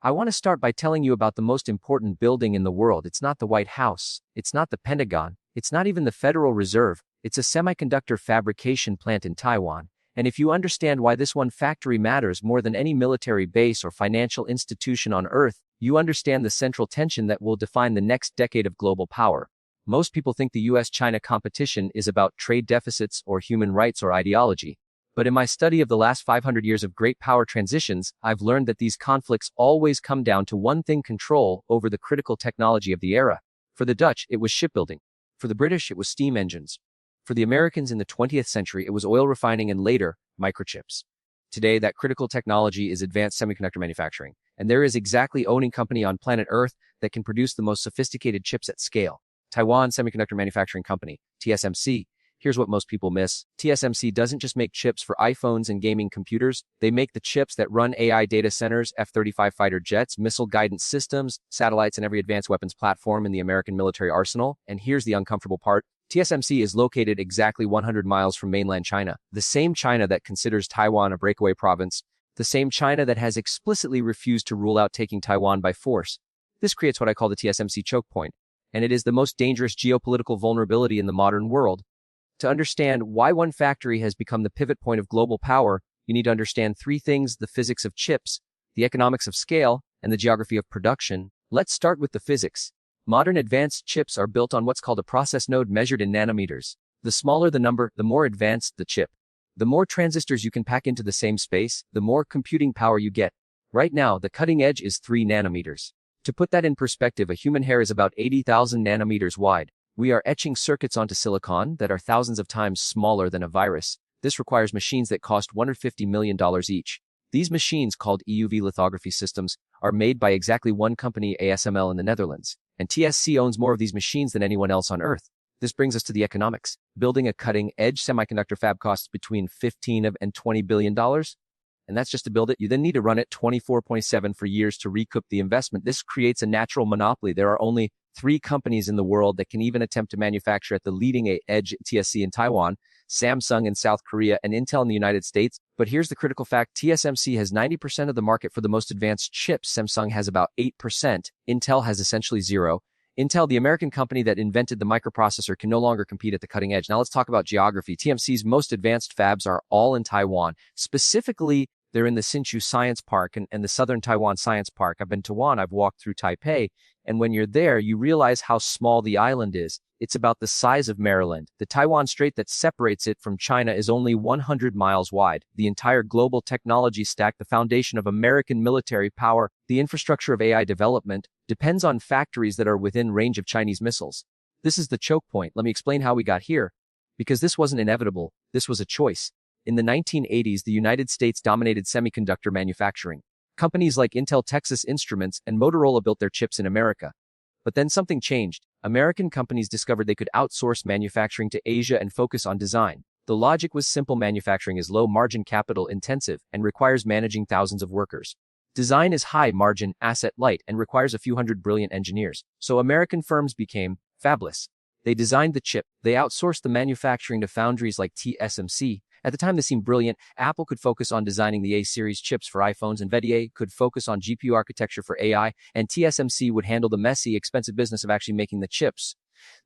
I want to start by telling you about the most important building in the world. It's not the White House. It's not the Pentagon. It's not even the Federal Reserve. It's a semiconductor fabrication plant in Taiwan. And if you understand why this one factory matters more than any military base or financial institution on Earth, you understand the central tension that will define the next decade of global power. Most people think the US-China competition is about trade deficits or human rights or ideology. But in my study of the last 500 years of great power transitions, I've learned that these conflicts always come down to one thing: control over the critical technology of the era. For the Dutch, it was shipbuilding. For the British, it was steam engines. For the Americans in the 20th century, it was oil refining and later, microchips. Today, that critical technology is advanced semiconductor manufacturing. And there is exactly owning company on planet Earth that can produce the most sophisticated chips at scale. Taiwan Semiconductor Manufacturing Company, TSMC. Here's what most people miss. TSMC doesn't just make chips for iPhones and gaming computers. They make the chips that run AI data centers, F-35 fighter jets, missile guidance systems, satellites, and every advanced weapons platform in the American military arsenal. And here's the uncomfortable part. TSMC is located exactly 100 miles from mainland China, the same China that considers Taiwan a breakaway province, the same China that has explicitly refused to rule out taking Taiwan by force. This creates what I call the TSMC choke point, and it is the most dangerous geopolitical vulnerability in the modern world. To understand why one factory has become the pivot point of global power, you need to understand three things: the physics of chips, the economics of scale, and the geography of production. Let's start with the physics. Modern advanced chips are built on what's called a process node measured in nanometers. The smaller the number, the more advanced the chip. The more transistors you can pack into the same space, the more computing power you get. Right now, the cutting edge is 3 nanometers. To put that in perspective, a human hair is about 80,000 nanometers wide. We are etching circuits onto silicon that are thousands of times smaller than a virus. This requires machines that cost $150 million each. These machines, called EUV lithography systems, are made by exactly one company, ASML in the Netherlands. And TSC owns more of these machines than anyone else on Earth. This brings us to the economics. Building a cutting-edge semiconductor fab costs between $15 and $20 billion. And that's just to build it. You then need to run it 24/7 for years to recoup the investment. This creates a natural monopoly. There are only 3 companies in the world that can even attempt to manufacture at the leading edge: TSC in Taiwan, Samsung in South Korea, and Intel in the United States. But here's the critical fact: TSMC has 90% of the market for the most advanced chips. Samsung has about 8%. Intel has essentially 0. Intel, the American company that invented the microprocessor, can no longer compete at the cutting edge. Now let's talk about geography. TSMC's most advanced fabs are all in Taiwan. Specifically, they're in the Hsinchu Science Park and the Southern Taiwan Science Park. I've been to one, I've walked through Taipei, and when you're there, you realize how small the island is. It's about the size of Maryland. The Taiwan Strait that separates it from China is only 100 miles wide. The entire global technology stack, the foundation of American military power, the infrastructure of AI development, depends on factories that are within range of Chinese missiles. This is the choke point. Let me explain how we got here. Because this wasn't inevitable, this was a choice. In the 1980s, the United States dominated semiconductor manufacturing. Companies like Intel, Texas Instruments, and Motorola built their chips in America. But then something changed. American companies discovered they could outsource manufacturing to Asia and focus on design. The logic was simple: manufacturing is low margin, capital intensive, and requires managing thousands of workers. Design is high margin, asset light, and requires a few hundred brilliant engineers. So American firms became fabless. They designed the chip. They outsourced the manufacturing to foundries like TSMC. At the time, this seemed brilliant. Apple could focus on designing the A-series chips for iPhones, and NVIDIA could focus on GPU architecture for AI, and TSMC would handle the messy, expensive business of actually making the chips.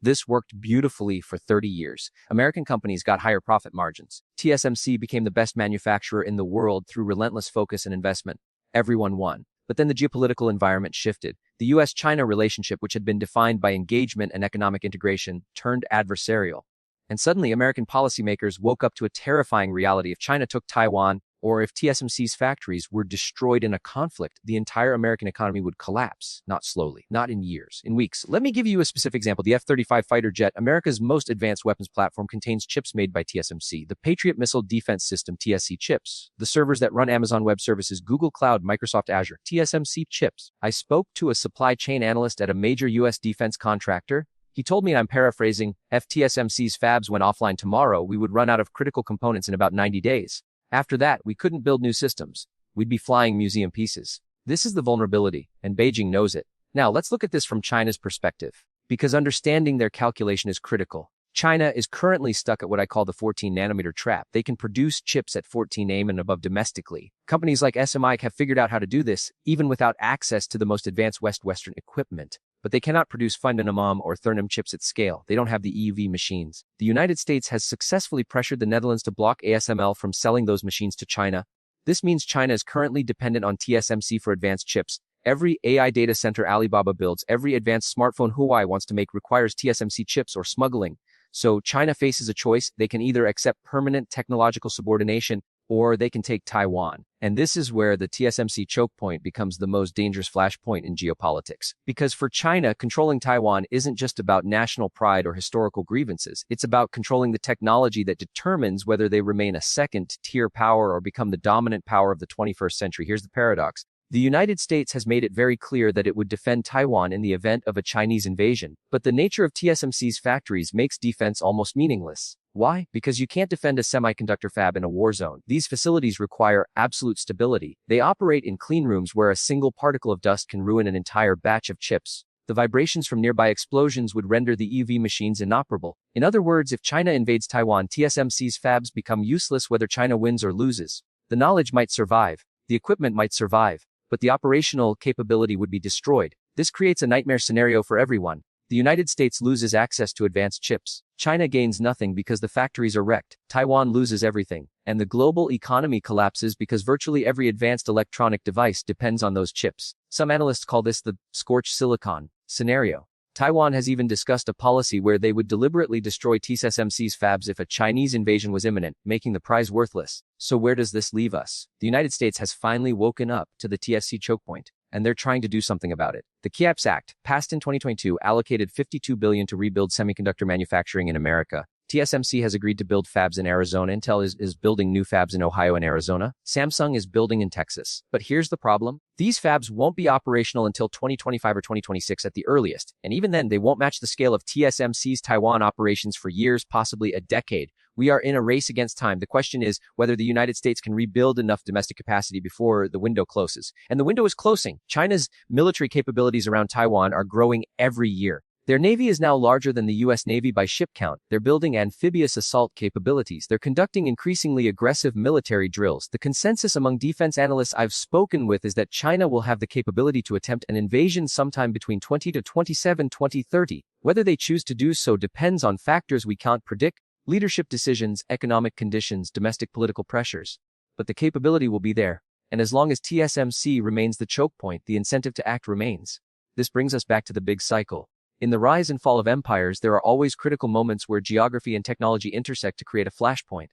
This worked beautifully for 30 years. American companies got higher profit margins. TSMC became the best manufacturer in the world through relentless focus and investment. Everyone won. But then the geopolitical environment shifted. The US-China relationship, which had been defined by engagement and economic integration, turned adversarial. And suddenly, American policymakers woke up to a terrifying reality. If China took Taiwan, or if TSMC's factories were destroyed in a conflict, the entire American economy would collapse. Not slowly, not in years, in weeks. Let me give you a specific example. The F-35 fighter jet, America's most advanced weapons platform, contains chips made by TSMC. The Patriot Missile Defense System, TSC chips. The servers that run Amazon Web Services, Google Cloud, Microsoft Azure, TSMC chips. I spoke to a supply chain analyst at a major US defense contractor. He told me, and I'm paraphrasing, if TSMC's fabs went offline tomorrow, we would run out of critical components in about 90 days. After that, we couldn't build new systems. We'd be flying museum pieces. This is the vulnerability, and Beijing knows it. Now, let's look at this from China's perspective, because understanding their calculation is critical. China is currently stuck at what I call the 14-nanometer trap. They can produce chips at 14 nm and above domestically. Companies like SMI have figured out how to do this, even without access to the most advanced Western equipment. But they cannot produce FundNAM or Thurnam chips at scale. They don't have the EUV machines. The United States has successfully pressured the Netherlands to block ASML from selling those machines to China. This means China is currently dependent on TSMC for advanced chips. Every AI data center Alibaba builds, every advanced smartphone Huawei wants to make requires TSMC chips or smuggling. So China faces a choice. They can either accept permanent technological subordination or they can take Taiwan. And this is where the TSMC choke point becomes the most dangerous flashpoint in geopolitics. Because for China, controlling Taiwan isn't just about national pride or historical grievances. It's about controlling the technology that determines whether they remain a second-tier power or become the dominant power of the 21st century. Here's the paradox. The United States has made it very clear that it would defend Taiwan in the event of a Chinese invasion, but the nature of TSMC's factories makes defense almost meaningless. Why? Because you can't defend a semiconductor fab in a war zone. These facilities require absolute stability. They operate in clean rooms where a single particle of dust can ruin an entire batch of chips. The vibrations from nearby explosions would render the EUV machines inoperable. In other words, if China invades Taiwan, TSMC's fabs become useless whether China wins or loses. The knowledge might survive, the equipment might survive, but the operational capability would be destroyed. This creates a nightmare scenario for everyone. The United States loses access to advanced chips. China gains nothing because the factories are wrecked. Taiwan loses everything. And the global economy collapses because virtually every advanced electronic device depends on those chips. Some analysts call this the scorched silicon scenario. Taiwan has even discussed a policy where they would deliberately destroy TSMC's fabs if a Chinese invasion was imminent, making the prize worthless. So where does this leave us? The United States has finally woken up to the TSMC choke point, and they're trying to do something about it. The CHOKEPOINT Act, passed in 2022, allocated $52 billion to rebuild semiconductor manufacturing in America. TSMC has agreed to build fabs in Arizona. Intel is building new fabs in Ohio and Arizona. Samsung is building in Texas. But here's the problem. These fabs won't be operational until 2025 or 2026 at the earliest. And even then, they won't match the scale of TSMC's Taiwan operations for years, possibly a decade. We are in a race against time. The question is whether the United States can rebuild enough domestic capacity before the window closes. And the window is closing. China's military capabilities around Taiwan are growing every year. Their navy is now larger than the U.S. Navy by ship count. They're building amphibious assault capabilities. They're conducting increasingly aggressive military drills. The consensus among defense analysts I've spoken with is that China will have the capability to attempt an invasion sometime between 2030. Whether they choose to do so depends on factors we can't predict: leadership decisions, economic conditions, domestic political pressures. But the capability will be there. And as long as TSMC remains the choke point, the incentive to act remains. This brings us back to the big cycle. In the rise and fall of empires, there are always critical moments where geography and technology intersect to create a flashpoint.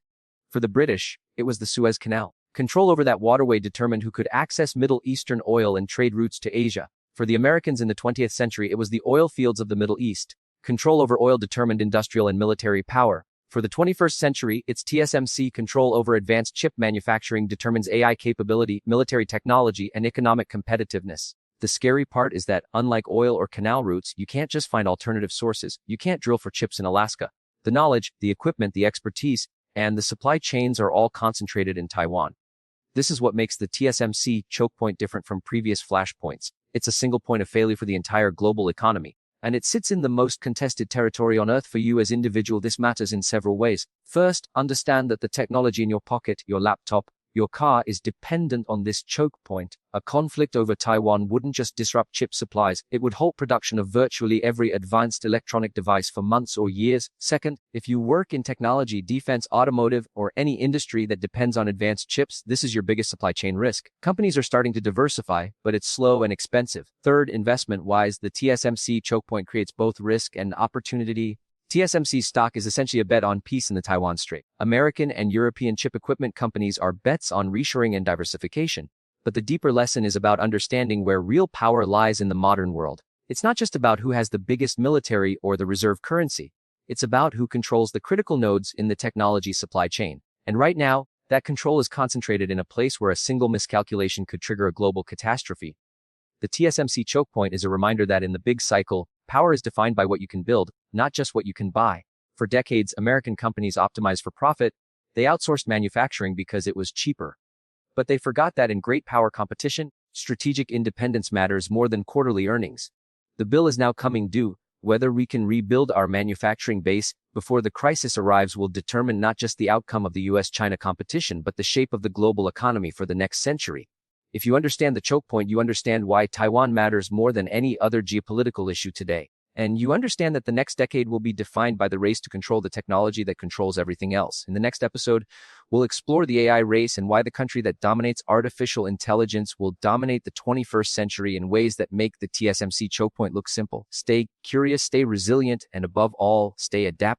For the British, it was the Suez Canal. Control over that waterway determined who could access Middle Eastern oil and trade routes to Asia. For the Americans in the 20th century, it was the oil fields of the Middle East. Control over oil determined industrial and military power. For the 21st century, it's TSMC. Control over advanced chip manufacturing determines AI capability, military technology, and economic competitiveness. The scary part is that, unlike oil or canal routes, you can't just find alternative sources. You can't drill for chips in Alaska. The knowledge, the equipment, the expertise, and the supply chains are all concentrated in Taiwan. This is what makes the TSMC choke point different from previous flashpoints. It's a single point of failure for the entire global economy. And it sits in the most contested territory on Earth. For you as individual, this matters in several ways. First, understand that the technology in your pocket, your laptop, your car is dependent on this choke point. A conflict over Taiwan wouldn't just disrupt chip supplies, it would halt production of virtually every advanced electronic device for months or years. Second, if you work in technology, defense, automotive, or any industry that depends on advanced chips, this is your biggest supply chain risk. Companies are starting to diversify, but it's slow and expensive. Third, investment-wise, the TSMC choke point creates both risk and opportunity. TSMC's stock is essentially a bet on peace in the Taiwan Strait. American and European chip equipment companies are bets on reshoring and diversification. But the deeper lesson is about understanding where real power lies in the modern world. It's not just about who has the biggest military or the reserve currency. It's about who controls the critical nodes in the technology supply chain. And right now, that control is concentrated in a place where a single miscalculation could trigger a global catastrophe. The TSMC choke point is a reminder that in the big cycle, power is defined by what you can build, not just what you can buy. For decades, American companies optimized for profit. They outsourced manufacturing because it was cheaper. But they forgot that in great power competition, strategic independence matters more than quarterly earnings. The bill is now coming due. Whether we can rebuild our manufacturing base before the crisis arrives will determine not just the outcome of the US-China competition, but the shape of the global economy for the next century. If you understand the choke point, you understand why Taiwan matters more than any other geopolitical issue today. And you understand that the next decade will be defined by the race to control the technology that controls everything else. In the next episode, we'll explore the AI race and why the country that dominates artificial intelligence will dominate the 21st century in ways that make the TSMC choke point look simple. Stay curious, stay resilient, and above all, stay adaptable.